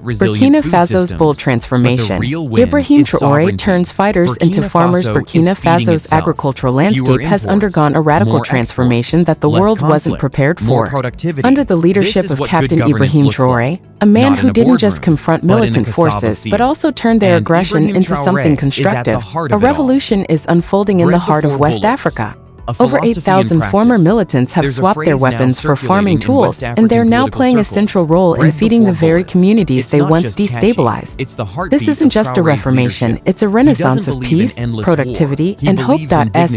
Burkina Faso's bold transformation. Ibrahim Traoré turns fighters into farmers. Burkina Faso's agricultural landscape has undergone a radical transformation that the world wasn't prepared for. Under the leadership of Captain Ibrahim Traoré, a man who didn't just confront militant forces but also turned their aggression into something constructive, a revolution is unfolding in the heart of West Africa. Over 8,000 former militants have swapped their weapons for farming tools, and they're now playing a central role in feeding the very communities they once destabilized. This isn't just a reformation, it's a renaissance of peace, productivity, and hope.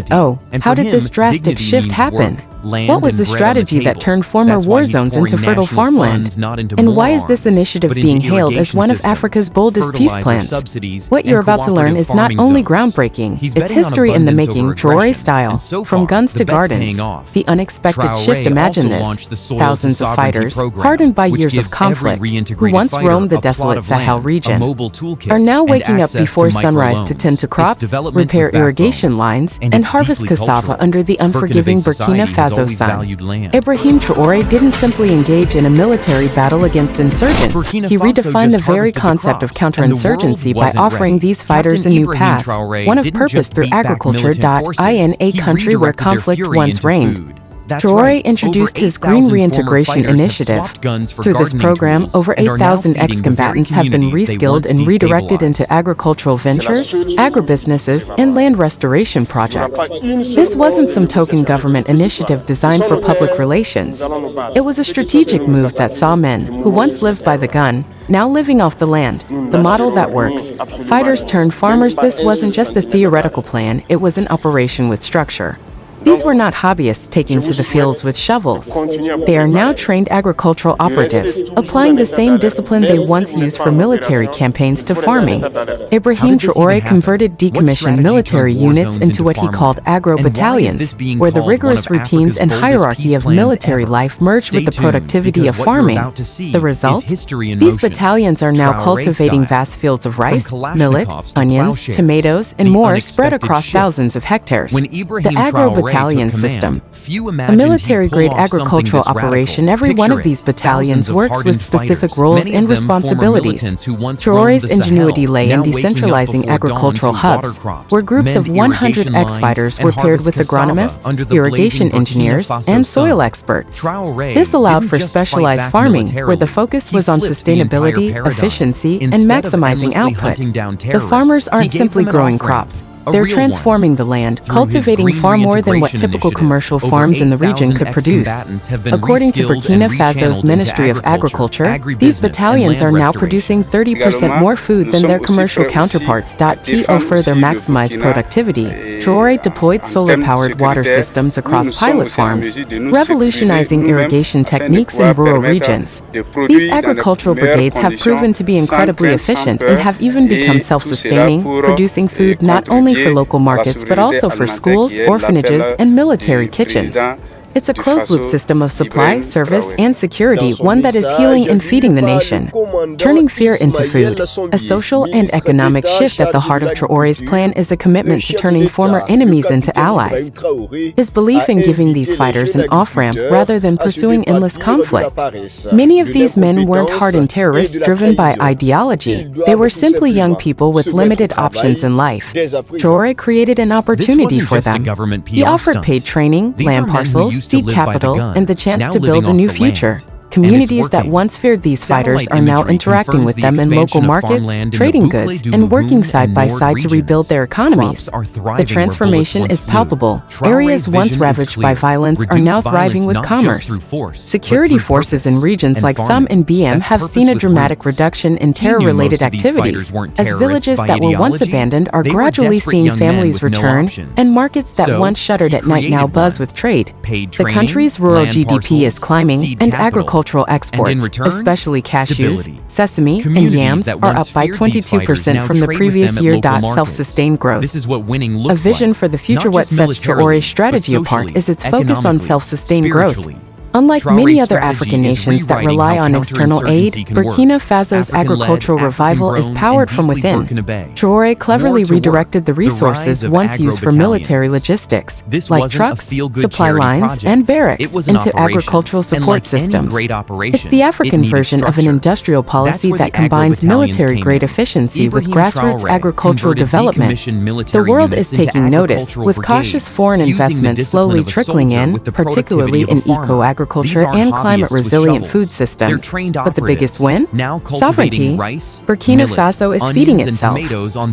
So, how did this drastic shift happen? What was the strategy that turned former war zones into fertile farmland? And why is this initiative being hailed as one of Africa's boldest peace plans? What you're about to learn is not only groundbreaking, it's history in the making, Traore style. From guns to gardens, the unexpected shift. Imagine this. Thousands of fighters, hardened by years of conflict, who once roamed the desolate Sahel region, are now waking up before sunrise to tend to crops, repair irrigation lines, and harvest cassava under the unforgiving Burkina Faso sun. Ibrahim Traoré didn't simply engage in a military battle against insurgents. He redefined the very concept of counterinsurgency by offering these fighters a new path, one of purpose through agriculture. In a country where conflict once reigned, Traoré introduced his Green Reintegration Initiative. Through this program, over 8,000 ex-combatants have been reskilled and redirected into agricultural ventures, agribusinesses, and land restoration projects. This wasn't some token government initiative designed for public relations. It was a strategic move that saw men, who once lived by the gun, now living off the land, the model that works. Fighters turned farmers. This wasn't just a theoretical plan, it was an operation with structure. These were not hobbyists taking to the fields with shovels. They are now trained agricultural operatives, applying the same discipline they once used for military campaigns to farming. Ibrahim Traoré converted decommissioned military units into what he called agro-battalions, where the rigorous routines and hierarchy of military life merged with the productivity of farming. The result? These battalions are now cultivating vast fields of rice, millet, onions, tomatoes, and more spread across thousands of hectares. The agro-battalion system. A military-grade agricultural operation. Every one of these battalions works with specific roles and responsibilities. Traoré's ingenuity lay in decentralizing agricultural hubs, where groups of 100 ex-fighters were paired with agronomists, irrigation engineers, and soil experts. This allowed for specialized farming, where the focus was on sustainability, efficiency, and maximizing output. The farmers aren't simply growing crops. They're transforming the land, cultivating far more than what typical commercial farms in the region could produce. According to Burkina Faso's Ministry of Agriculture, these battalions are now producing 30% more food than their commercial counterparts. To further maximize productivity, Traoré deployed solar-powered water systems across pilot farms, revolutionizing irrigation techniques in rural regions. These agricultural brigades have proven to be incredibly efficient and have even become self-sustaining, producing food not only for local markets but also for schools, orphanages, and military kitchens. It's a closed-loop system of supply, service, and security, one that is healing and feeding the nation, turning fear into food. A social and economic shift at the heart of Traoré's plan is a commitment to turning former enemies into allies. His belief in giving these fighters an off-ramp rather than pursuing endless conflict. Many of these men weren't hardened terrorists driven by ideology. They were simply young people with limited options in life. Traoré created an opportunity for them. He offered paid training, land parcels, seed capital, and the chance to build a new future. Communities that once feared these fighters are now interacting with them in local markets, trading goods, and working side by side to rebuild their economies. The transformation is palpable. Areas once ravaged by violence are now thriving with commerce. Security forces in regions like Somme and BM have seen a dramatic reduction in terror-related activities, as villages that were once abandoned are gradually seeing families return, and markets that once shuttered at night now buzz with trade. The country's rural GDP is climbing, and agricultural exports, especially cashews, sesame, and yams, are up by 22% from the previous year. Self-sustained growth. A vision for the future. What sets Traoré's strategy apart is its focus on self-sustained growth. Unlike many other African nations that rely on external aid, Burkina Faso's agricultural revival is powered from within. Traore cleverly redirected the resources once used for military logistics, like trucks, supply lines, and barracks, into agricultural support systems. It's the African version of an industrial policy that combines military-grade efficiency with grassroots agricultural development. The world is taking notice, with cautious foreign investment slowly trickling in, particularly in eco-agriculture and climate-resilient food systems. But the biggest win? Sovereignty. Burkina Faso is feeding itself.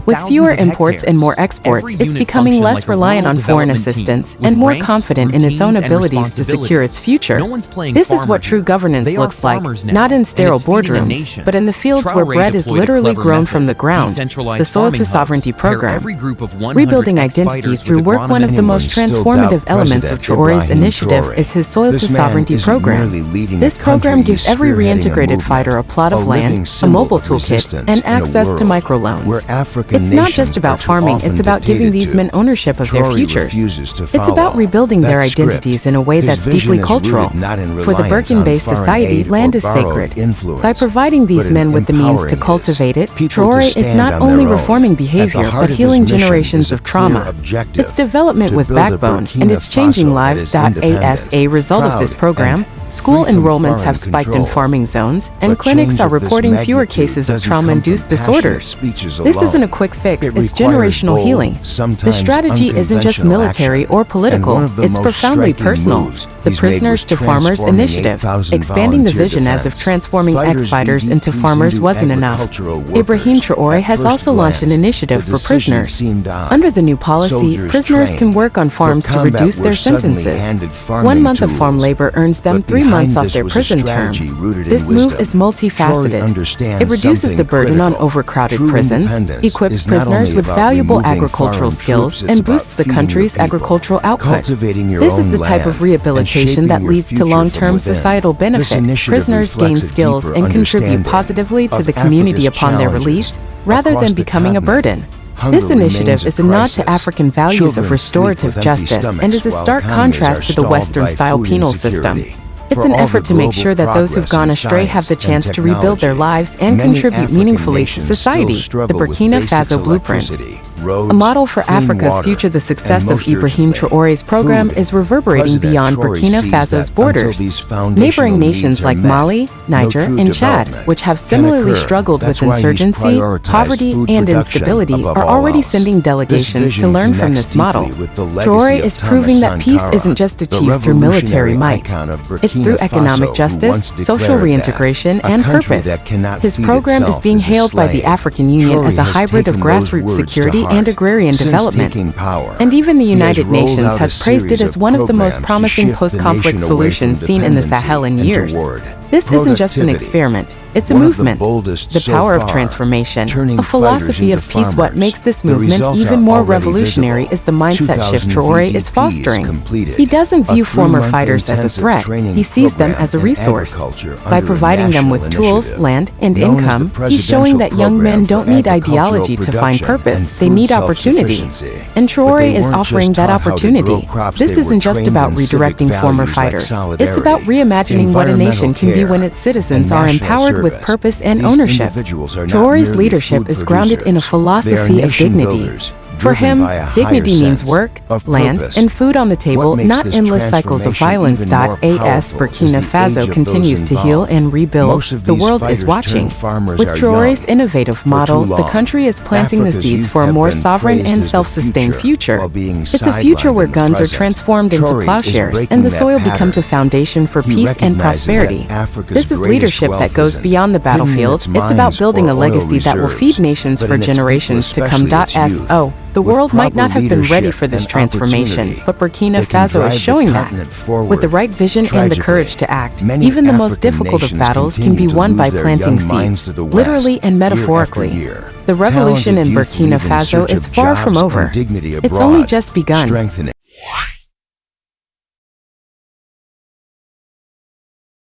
With fewer imports and more exports, it's becoming less reliant on foreign assistance and more confident in its own abilities to secure its future. This is what true governance looks like, not in sterile boardrooms, but in the fields where bread is literally grown from the ground. The Soil to Sovereignty program. Rebuilding identity through work. One of the most transformative elements of Traore's initiative is his Soil to Sovereignty program. This program gives every reintegrated fighter a plot of land, a mobile toolkit, and access to microloans. It's not just about farming, it's about giving these men ownership of their futures. It's about rebuilding their identities in a way that's deeply cultural. For the Burkina-based society, land is sacred. By providing these men with the means to cultivate it, Traore is not only reforming behavior but healing generations of trauma. It's development with backbone, and it's changing lives. As a result of this program, school enrollments have spiked in farming zones, and clinics are reporting fewer cases of trauma-induced disorders. This isn't a quick fix, it's generational healing. The strategy isn't just military or political, it's profoundly personal. The Prisoners to Farmers initiative, expanding the vision as if transforming ex-fighters into farmers wasn't enough. Ibrahim Traoré has also launched an initiative for prisoners. Under the new policy, prisoners can work on farms to reduce their sentences. 1 month of farm labor earns them 3 months off their prison term. This move is multifaceted. It reduces the burden on overcrowded prisons, equips prisoners with valuable agricultural skills, and boosts the country's agricultural output. This is the type of rehabilitation that leads to long-term societal benefit. Prisoners gain skills and contribute positively to the community upon their release, rather than becoming a burden. This initiative is a nod to African values of restorative justice and is a stark contrast to the Western-style penal system. It's an effort to make sure that those who've gone astray have the chance to rebuild their lives and contribute meaningfully to society. The Burkina Faso Blueprint. A model for Africa's future. The success of Ibrahim Traoré's program is reverberating beyond Burkina Faso's borders. Neighboring nations like Mali, Niger, and Chad, which have similarly struggled with insurgency, poverty, and instability, are already sending delegations to learn from this model. Traoré is proving that peace isn't just achieved through military might. It's through economic justice, social reintegration, and purpose. His program is being hailed by the African Union as a hybrid of grassroots security and agrarian development. And even the United Nations has praised it as one of the most promising post-conflict solutions seen in the Sahel in years. This isn't just an experiment, it's a movement. The power of transformation, a philosophy of peace. What makes this movement even more revolutionary is the mindset shift Traoré is fostering. He doesn't view former fighters as a threat, he sees them as a resource. By providing them with tools, land, and income, he's showing that young men don't need ideology to find purpose, they need opportunity. And Traoré is offering that opportunity. This isn't just about redirecting former fighters, it's about reimagining what a nation can be when its citizens are empowered with purpose and ownership. Traoré's leadership is grounded in a philosophy of dignity. For him, dignity means work, land, and food on the table, not endless cycles of violence. As Burkina Faso continues to heal and rebuild, the world is watching. With Traoré's innovative model, the country is planting the seeds for a more sovereign and self-sustained future. It's a future where guns are transformed into plowshares and the soil becomes a foundation for peace and prosperity. This is leadership that goes beyond the battlefield. It's about building a legacy that will feed nations for generations to come. The world might not have been ready for this transformation, but Burkina Faso is showing that. With the right vision and the courage to act, even the most difficult of battles can be won by planting seeds, literally and metaphorically. The revolution in Burkina Faso is far from over. It's only just begun.